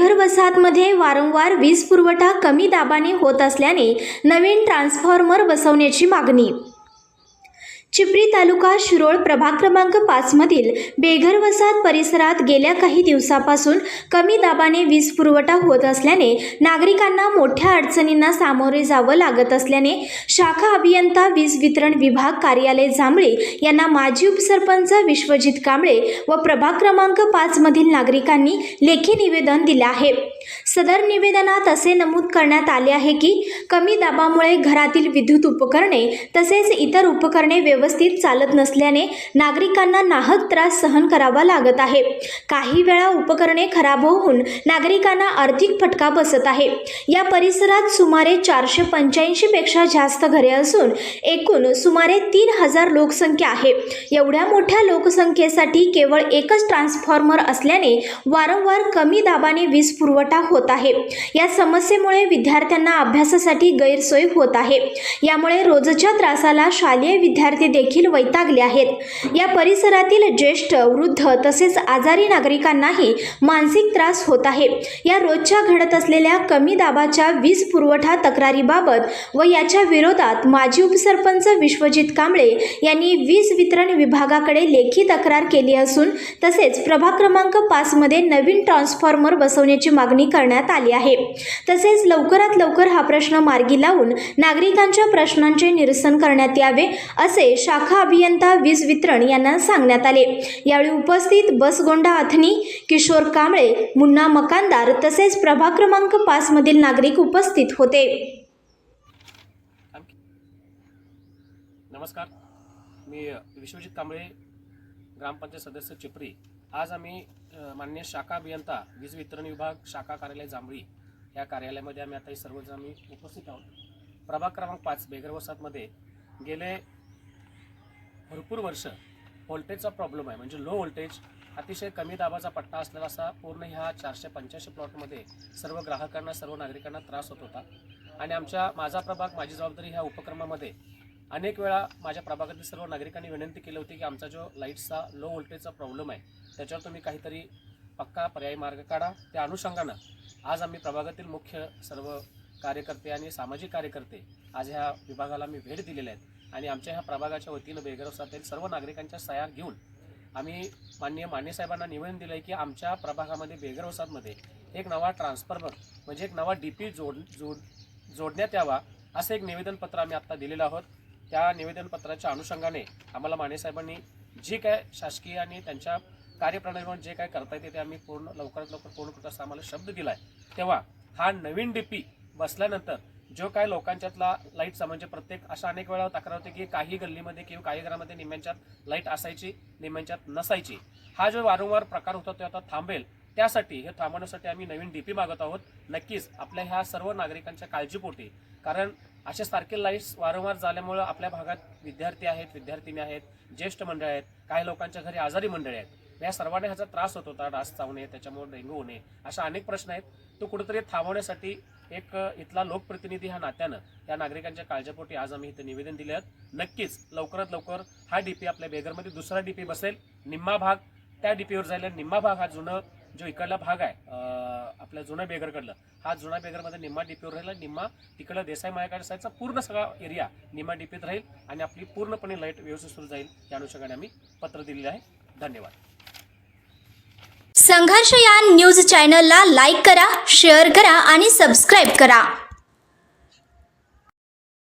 बेघर वसाहतमध्ये वारंवार वीज पुरवठा कमी दाबाने होत असल्याने नवीन ट्रान्सफॉर्मर बसवण्याची मागणी। चिपरी तालुका शिरोळ प्रभाग क्रमांक 5 मधील बेघर वसाहत परिसरात गेल्या काही दिवसापासून कमी दाबाने वीज पुरवठा होत असल्याने नागरिकांना मोठ्या अडचणींना सामोरे जावं लागत असल्याने शाखा अभियंता वीज वितरण विभाग कार्यालय जांभळी यांना माजी उपसरपंच विश्वजित कांबळे व प्रभाग क्रमांक 5 मधील नागरिकांनी लेखी निवेदन दिले आहे। सदर निवेदनात असे नमूद करण्यात आले आहे की कमी दाबामुळे घरातील विद्युत उपकरणे तसेच इतर उपकरणे व्यवस्थित चालत नसल्याने नागरिकांना नाहक त्रास सहन करावा लागत आहे। काही वेळा उपकरणे खराब होऊन नागरिकांना आर्थिक फटका बसत आहे। या परिसरात सुमारे 485 पेक्षा जास्त घरे असून एकूण सुमारे 3000 लोकसंख्या आहे। एवढ्या मोठ्या लोकसंख्येसाठी केवळ एकच ट्रान्सफॉर्मर असल्याने वारंवार कमी दाबाने वीज पुरवठा होत आहे। या समस्येमुळे विद्यार्थ्यांना अभ्यासासाठी गैरसोय होत आहे। यामुळे रोजच्या त्रासाला शालेय विद्यार्थी देखील वैतागले आहेत। या परिसरातील ज्येष्ठ वृद्ध तसेच आजारी नागरिकांनाही मानसिक त्रास होत आहे। या रोजच्या घडत असलेल्या कमी दाबाच्या वीज पुरवठा तक्रारीबाबत व याच्या विरोधात माजी उपसरपंच विश्वजित कांबळे यांनी वीज वितरण विभागाकडे लेखी तक्रार केली असून तसेच प्रभाग क्रमांक 5 मध्ये नवीन ट्रान्सफॉर्मर बसवण्याची मागणी करण्यात आली आहे। तसेच लवकरात लवकर हा प्रश्न मार्गी लावून नागरिकांच्या प्रश्नांचे निरसन करण्यात यावे असे शाखा अभियंता वीज वितरण यांना सांगण्यात आले। यावेळी उपस्थित बसगोंडा अथनी, किशोर कांबळे, मुन्ना मकानदार तसेच प्रभाग क्रमांक 5 मधील नागरिक उपस्थित होते। नमस्कार, मी विश्वजित कांबळे, ग्रामपंचायत सदस्य चिपरी। आज आम्ही माननीय शाखा अभियंता वीज वितरण विभाग शाखा कार्यालय जांभळी या कार्यालयामध्ये आम्ही आता सर्वजण उपस्थित आहोत। प्रभाग क्रमांक 5 बेघर वसाहतमध्ये गेले भरपूर वर्ष व्होल्टेजचा प्रॉब्लेम आहे, म्हणजे लो व्होल्टेज अतिशय कमी दाबाचा पट्टा असलेला असा पूर्ण ह्या 485 प्लॉटमध्ये सर्व ग्राहकांना सर्व नागरिकांना त्रास होत होता। आणि माझा प्रभाग माझी जबाबदारी ह्या उपक्रमामध्ये अनेक वेळा माझ्या प्रभागातील सर्व नागरिकांनी विनंती केली होती की आमचा जो लाईटचा लो व्होल्टेजचा प्रॉब्लेम आहे त्याच्यावर तुम्ही काहीतरी पक्का पर्यायी मार्ग काढा। त्या अनुषंगानं आज आम्ही प्रभागातील मुख्य सर्व कार्यकर्ते आणि सामाजिक कार्यकर्ते आज ह्या विभागाला मी भेट दिलेल्या आहेत आणि आमच्या ह्या प्रभागाच्या वतीनं बेघर वसाहतील सर्व नागरिकांच्या सह्या घेऊन आम्ही माननीय माने साहेबांना निवेदन दिलं आहे की आमच्या प्रभागामध्ये बेघर वसाहतमध्ये एक नवा ट्रान्सफॉर्मर म्हणजे एक नवा डीपी जोडण्यात यावा असं एक निवेदनपत्र आम्ही आत्ता दिलेलं आहोत। त्या निवेदनपत्राच्या अनुषंगाने आम्हाला माने साहेबांनी जे काय शासकीय आणि त्यांच्या कार्यप्रणालीवर जे काय करता येते ते आम्ही लवकरात लवकर पूर्ण करतो असं आम्हाला शब्द दिला आहे। तेव्हा हा नवीन डीपी बसल्यानंतर जो काय लोकांच्यातला लाईटचा म्हणजे प्रत्येक अशा अनेक वेळा तक्रार होते की काही गल्लीमध्ये किंवा काही घरामध्ये निम्म्यांच्यात लाईट असायची निम्म्यांच्यात नसायची। हा जो वारंवार प्रकार होता तो आता थांबेल, त्यासाठी हे थांबवण्यासाठी आम्ही नवीन डीपी मागत आहोत। नक्कीच आपल्या ह्या सर्व नागरिकांच्या काळजीपोटी, कारण अशा सारखे लाईट्स वारंवार झाल्यामुळे आपल्या भागात विद्यार्थी आहेत, विद्यार्थिनी आहेत, ज्येष्ठ मंडळ आहेत, काही लोकांच्या घरी आजारी मंडळी आहेत। या सर्वांना ह्याचा त्रास होत होता, डास चावणे, त्याच्यामुळे डेंग्यू होणे, अशा अनेक प्रश्न आहेत। तो कुठेतरी थांबवण्यासाठी एक इथला लोकप्रतिनिधी ह्या नात्यानं या नागरिकांच्या काळजीपोटी आज आम्ही इथं निवेदन दिले आहेत। नक्कीच लवकरात लवकर हा डीपी आपल्या बेघरमध्ये दुसरा डीपी बसेल, निम्मा भाग त्या डीपीवर जाईल, निम्मा भाग हा जुनं जो इकडला भाग आहे आपल्या जुन्या बेघरकडलं, हा जुन्या बेघरमध्ये निम्मा डीपीवर राहील, निम्मा तिकडं देसाई मायाकडे साईडचा पूर्ण सगळा एरिया निम्मा डीपीत राहील आणि आपली पूर्णपणे लाईट व्यवस्थित सुरू जाईल। या अनुषंगाने आम्ही पत्र दिलेलं आहे। धन्यवाद। संघर्ष या न्यूज चॅनलला लाईक करा, शेअर करा आणि सबस्क्राईब करा।